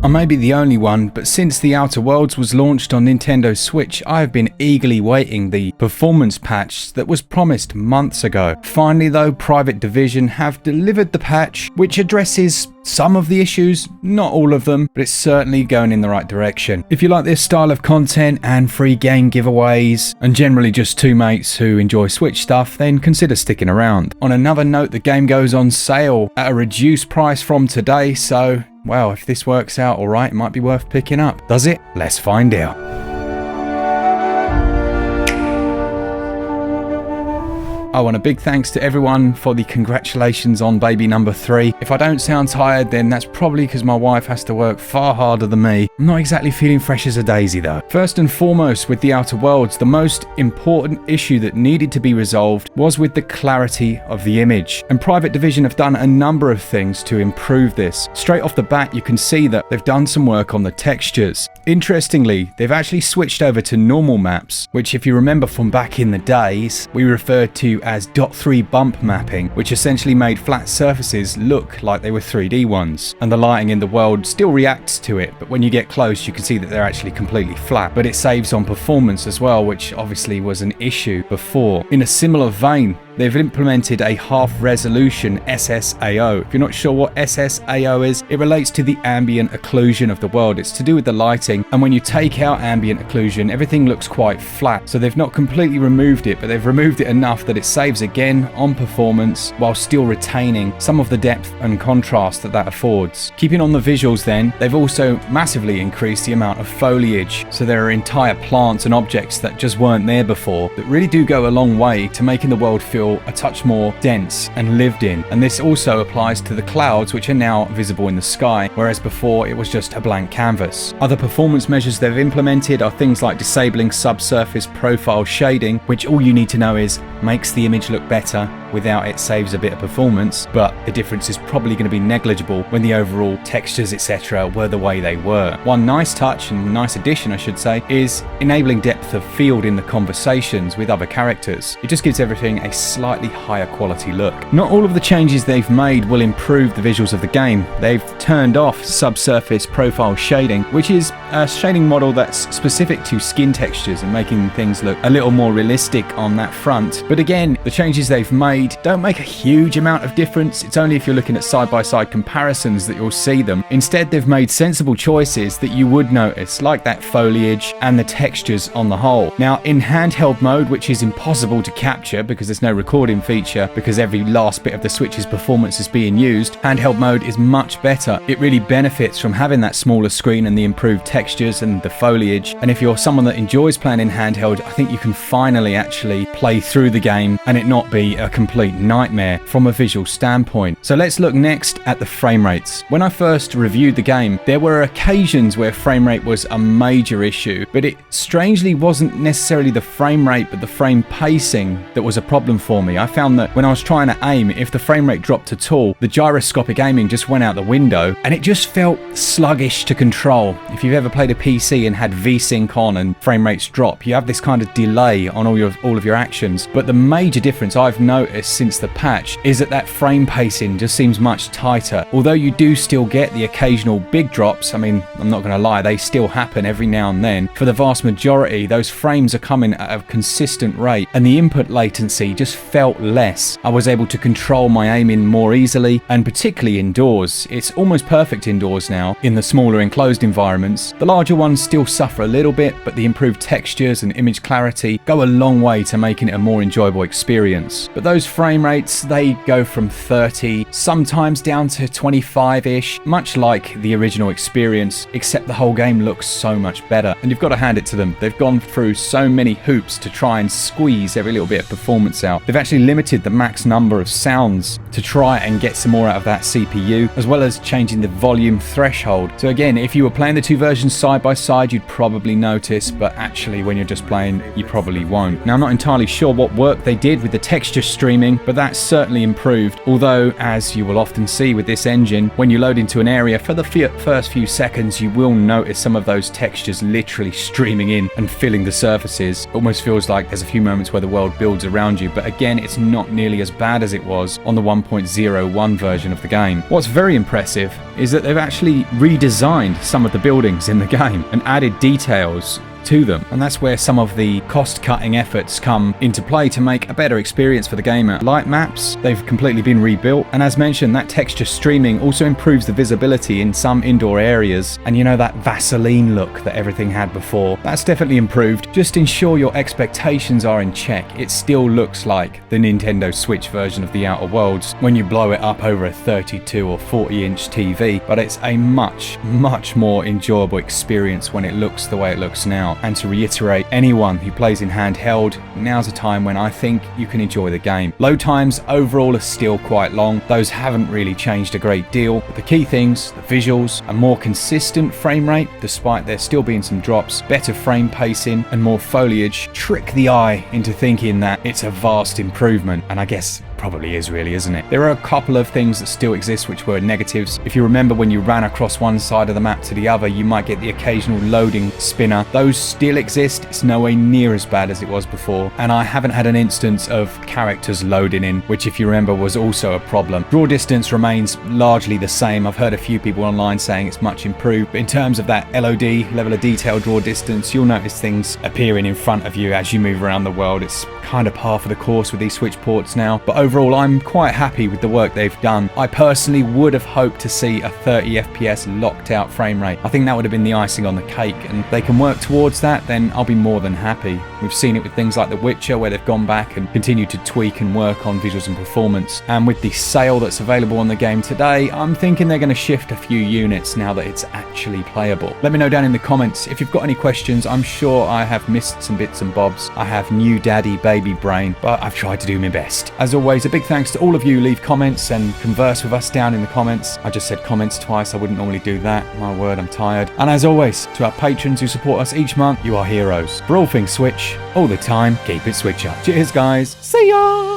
I may be the only one, but since The Outer Worlds was launched on Nintendo Switch, I have been eagerly waiting the performance patch that was promised months ago. Finally though, Private Division have delivered the patch, which addresses some of the issues, not all of them, but it's certainly going in the right direction. If you like this style of content and free game giveaways, and generally just two mates who enjoy Switch stuff, then consider sticking around. On another note, the game goes on sale at a reduced price from today, so well, if this works out alright, it might be worth picking up. Does it? Let's find out. Oh, and a big thanks to everyone for the congratulations on baby number 3. If I don't sound tired, then that's probably because my wife has to work far harder than me. I'm not exactly feeling fresh as a daisy though. First and foremost, with The Outer Worlds, the most important issue that needed to be resolved was with the clarity of the image. And Private Division have done a number of things to improve this. Straight off the bat, you can see that they've done some work on the textures. Interestingly, they've actually switched over to normal maps, which if you remember from back in the days, we referred to as .3 bump mapping, which essentially made flat surfaces look like they were 3D ones. And the lighting in the world still reacts to it, but when you get close, you can see that they're actually completely flat. But it saves on performance as well, which obviously was an issue before. In a similar vein, they've implemented a half-resolution SSAO. If you're not sure what SSAO is, it relates to the ambient occlusion of the world. It's to do with the lighting, and when you take out ambient occlusion, everything looks quite flat. So they've not completely removed it, but they've removed it enough that it saves again on performance while still retaining some of the depth and contrast that affords. Keeping on the visuals then, they've also massively increased the amount of foliage. So there are entire plants and objects that just weren't there before that really do go a long way to making the world feel a touch more dense and lived in. And this also applies to the clouds, which are now visible in the sky, whereas before it was just a blank canvas. Other performance measures they've implemented are things like disabling subsurface profile shading, which all you need to know is makes the image look better. Without it saves a bit of performance, but the difference is probably going to be negligible when the overall textures etc. were the way they were. One nice touch and nice addition I should say is enabling depth of field in the conversations with other characters. It just gives everything a slightly higher quality look. Not all of the changes they've made will improve the visuals of the game. They've turned off subsurface profile shading, which is a shading model that's specific to skin textures and making things look a little more realistic on that front. But again, the changes they've made don't make a huge amount of difference. It's only if you're looking at side-by-side comparisons that you'll see them. Instead, they've made sensible choices that you would notice, like that foliage and the textures on the whole. Now, in handheld mode, which is impossible to capture because there's no recording feature, because every last bit of the Switch's performance is being used, handheld mode is much better. It really benefits from having that smaller screen and the improved textures and the foliage. And if you're someone that enjoys playing in handheld, I think you can finally actually play through the game and it not be a complete nightmare from a visual standpoint. So let's look next at the frame rates. When I first reviewed the game, there were occasions where frame rate was a major issue, but it strangely wasn't necessarily the frame rate but the frame pacing that was a problem for me. I found that when I was trying to aim, if the frame rate dropped at all, the gyroscopic aiming just went out the window and it just felt sluggish to control. If you've ever played a PC and had V-Sync on and frame rates drop, you have this kind of delay on all of your actions. But the major difference I've noticed since the patch is that frame pacing just seems much tighter. Although you do still get the occasional big drops, I mean, I'm not going to lie, they still happen every now and then. For the vast majority, those frames are coming at a consistent rate and the input latency just felt less. I was able to control my aiming more easily, and particularly indoors. It's almost perfect indoors now in the smaller enclosed environments. The larger ones still suffer a little bit, but the improved textures and image clarity go a long way to making it a more enjoyable experience. But those frame rates, they go from 30 sometimes down to 25-ish, much like the original experience, except the whole game looks so much better. And you've got to hand it to them. They've gone through so many hoops to try and squeeze every little bit of performance out. They've actually limited the max number of sounds to try and get some more out of that CPU, as well as changing the volume threshold. So again, if you were playing the two versions side by side, you'd probably notice, but actually when you're just playing, you probably won't. Now, I'm not entirely sure what work they did with the texture streaming, but that's certainly improved. Although, as you will often see with this engine, when you load into an area, for the first few seconds, you will notice some of those textures literally streaming in and filling the surfaces. It almost feels like there's a few moments where the world builds around you. But again, it's not nearly as bad as it was on the 1.01 version of the game. What's very impressive is that they've actually redesigned some of the buildings in the game and added details to them, and that's where some of the cost-cutting efforts come into play to make a better experience for the gamer. Light maps, they've completely been rebuilt, and as mentioned, that texture streaming also improves the visibility in some indoor areas, and you know, that Vaseline look that everything had before, that's definitely improved. Just ensure your expectations are in check. It still looks like the Nintendo Switch version of The Outer Worlds when you blow it up over a 32 or 40-inch TV, but it's a much more enjoyable experience when it looks the way it looks now. And to reiterate, anyone who plays in handheld, now's a time when I think you can enjoy the game. Load times overall are still quite long. Those haven't really changed a great deal, but the key things, the visuals, a more consistent frame rate, despite there still being some drops, better frame pacing, and more foliage, trick the eye into thinking that it's a vast improvement, and I guess probably is really, isn't it? There are a couple of things that still exist which were negatives. If you remember, when you ran across one side of the map to the other, you might get the occasional loading spinner. Those still exist. It's nowhere near as bad as it was before, and I haven't had an instance of characters loading in, which if you remember was also a problem. Draw distance remains largely the same. I've heard a few people online saying it's much improved, but in terms of that LOD, level of detail draw distance, you'll notice things appearing in front of you as you move around the world. It's kind of par for the course with these Switch ports now, but overall I'm quite happy with the work they've done. I personally would have hoped to see a 30 FPS locked out frame rate. I think that would have been the icing on the cake, and if they can work towards that, then I'll be more than happy. We've seen it with things like The Witcher, where they've gone back and continued to tweak and work on visuals and performance, and with the sale that's available on the game today, I'm thinking they're going to shift a few units now that it's actually playable. Let me know down in the comments if you've got any questions. I'm sure I have missed some bits and bobs. I have new daddy baby brain, but I've tried to do my best. As always, a big thanks to all of you who leave comments and converse with us down in the comments. I just said comments twice. I wouldn't normally do that. My word, I'm tired. And as always, to our patrons who support us each month, you are heroes. For all things Switch, all the time, keep it Switch up. Cheers, guys. See ya!